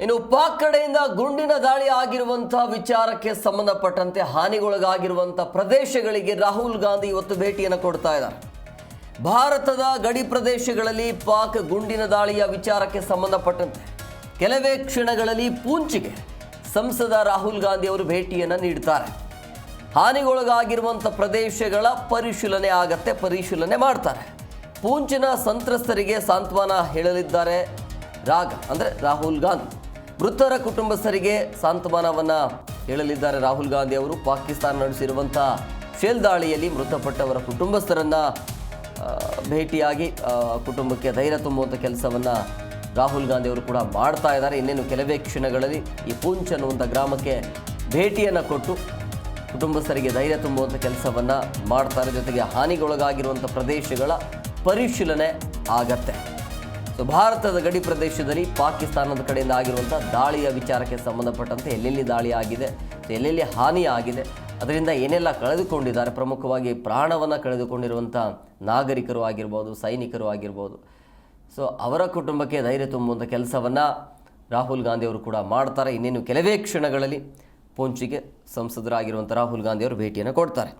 ಇನ್ನು ಪಾಕ್ ಕಡೆಯಿಂದ ಗುಂಡಿನ ದಾಳಿ ಆಗಿರುವಂತಹ ವಿಚಾರಕ್ಕೆ ಸಂಬಂಧಪಟ್ಟಂತೆ ಹಾನಿಗೊಳಗಾಗಿರುವಂತಹ ಪ್ರದೇಶಗಳಿಗೆ ರಾಹುಲ್ ಗಾಂಧಿ ಇವತ್ತು ಭೇಟಿಯನ್ನು ಕೊಡ್ತಾ ಇದ್ದಾರೆ. ಭಾರತದ ಗಡಿ ಪ್ರದೇಶಗಳಲ್ಲಿ ಪಾಕ್ ಗುಂಡಿನ ದಾಳಿಯ ವಿಚಾರಕ್ಕೆ ಸಂಬಂಧಪಟ್ಟಂತೆ ಕೆಲವೇ ಕ್ಷಣಗಳಲ್ಲಿ ಪೂಂಚ್ಗೆ ಸಂಸದ ರಾಹುಲ್ ಗಾಂಧಿ ಅವರು ಭೇಟಿಯನ್ನು ನೀಡ್ತಾರೆ. ಹಾನಿಗೊಳಗಾಗಿರುವಂಥ ಪ್ರದೇಶಗಳ ಪರಿಶೀಲನೆ ಮಾಡ್ತಾರೆ. ಪೂಂಚಿನ ಸಂತ್ರಸ್ತರಿಗೆ ಸಾಂತ್ವನ ಹೇಳಲಿದ್ದಾರೆ ರಾಹುಲ್ ಗಾಂಧಿ. ಮೃತರ ಕುಟುಂಬಸ್ಥರಿಗೆ ಸಾಂತ್ವನವನ್ನು ಹೇಳಲಿದ್ದಾರೆ ರಾಹುಲ್ ಗಾಂಧಿ ಅವರು. ಪಾಕಿಸ್ತಾನ ನಡೆಸಿರುವಂಥ ಶೆಲ್ ದಾಳಿಯಲ್ಲಿ ಮೃತಪಟ್ಟವರ ಕುಟುಂಬಸ್ಥರನ್ನು ಭೇಟಿಯಾಗಿ ಕುಟುಂಬಕ್ಕೆ ಧೈರ್ಯ ತುಂಬುವಂಥ ಕೆಲಸವನ್ನು ರಾಹುಲ್ ಗಾಂಧಿ ಅವರು ಕೂಡ ಮಾಡ್ತಾ ಇದ್ದಾರೆ. ಇನ್ನೇನು ಕೆಲವೇ ಕ್ಷಣಗಳಲ್ಲಿ ಈ ಪೂಂಚ್ ಅನ್ನುವಂಥ ಗ್ರಾಮಕ್ಕೆ ಭೇಟಿಯನ್ನು ಕೊಟ್ಟು ಕುಟುಂಬಸ್ಥರಿಗೆ ಧೈರ್ಯ ತುಂಬುವಂಥ ಕೆಲಸವನ್ನು ಮಾಡ್ತಾರೆ. ಜೊತೆಗೆ ಹಾನಿಗೊಳಗಾಗಿರುವಂಥ ಪ್ರದೇಶಗಳ ಪರಿಶೀಲನೆ ಆಗತ್ತೆ. ಸೊ ಭಾರತದ ಗಡಿ ಪ್ರದೇಶದಲ್ಲಿ ಪಾಕಿಸ್ತಾನದ ಕಡೆಯಿಂದ ಆಗಿರುವಂಥ ದಾಳಿಯ ವಿಚಾರಕ್ಕೆ ಸಂಬಂಧಪಟ್ಟಂತೆ ಎಲ್ಲೆಲ್ಲಿ ದಾಳಿ ಆಗಿದೆ, ಎಲ್ಲೆಲ್ಲಿ ಹಾನಿ ಆಗಿದೆ, ಅದರಿಂದ ಏನೆಲ್ಲ ಕಳೆದುಕೊಂಡಿದ್ದಾರೆ, ಪ್ರಮುಖವಾಗಿ ಪ್ರಾಣವನ್ನು ಕಳೆದುಕೊಂಡಿರುವಂಥ ನಾಗರಿಕರು ಆಗಿರ್ಬೋದು, ಸೈನಿಕರು ಆಗಿರ್ಬೋದು, ಸೊ ಅವರ ಕುಟುಂಬಕ್ಕೆ ಧೈರ್ಯ ತುಂಬುವಂಥ ಕೆಲಸವನ್ನು ರಾಹುಲ್ ಗಾಂಧಿ ಅವರು ಕೂಡ ಮಾಡ್ತಾರೆ. ಇನ್ನೇನು ಕೆಲವೇ ಕ್ಷಣಗಳಲ್ಲಿ ಪೂಂಚಿಗೆ ಸಂಸದರಾಗಿರುವಂಥ ರಾಹುಲ್ ಗಾಂಧಿ ಅವರು ಭೇಟಿಯನ್ನು ಕೊಡ್ತಾರೆ.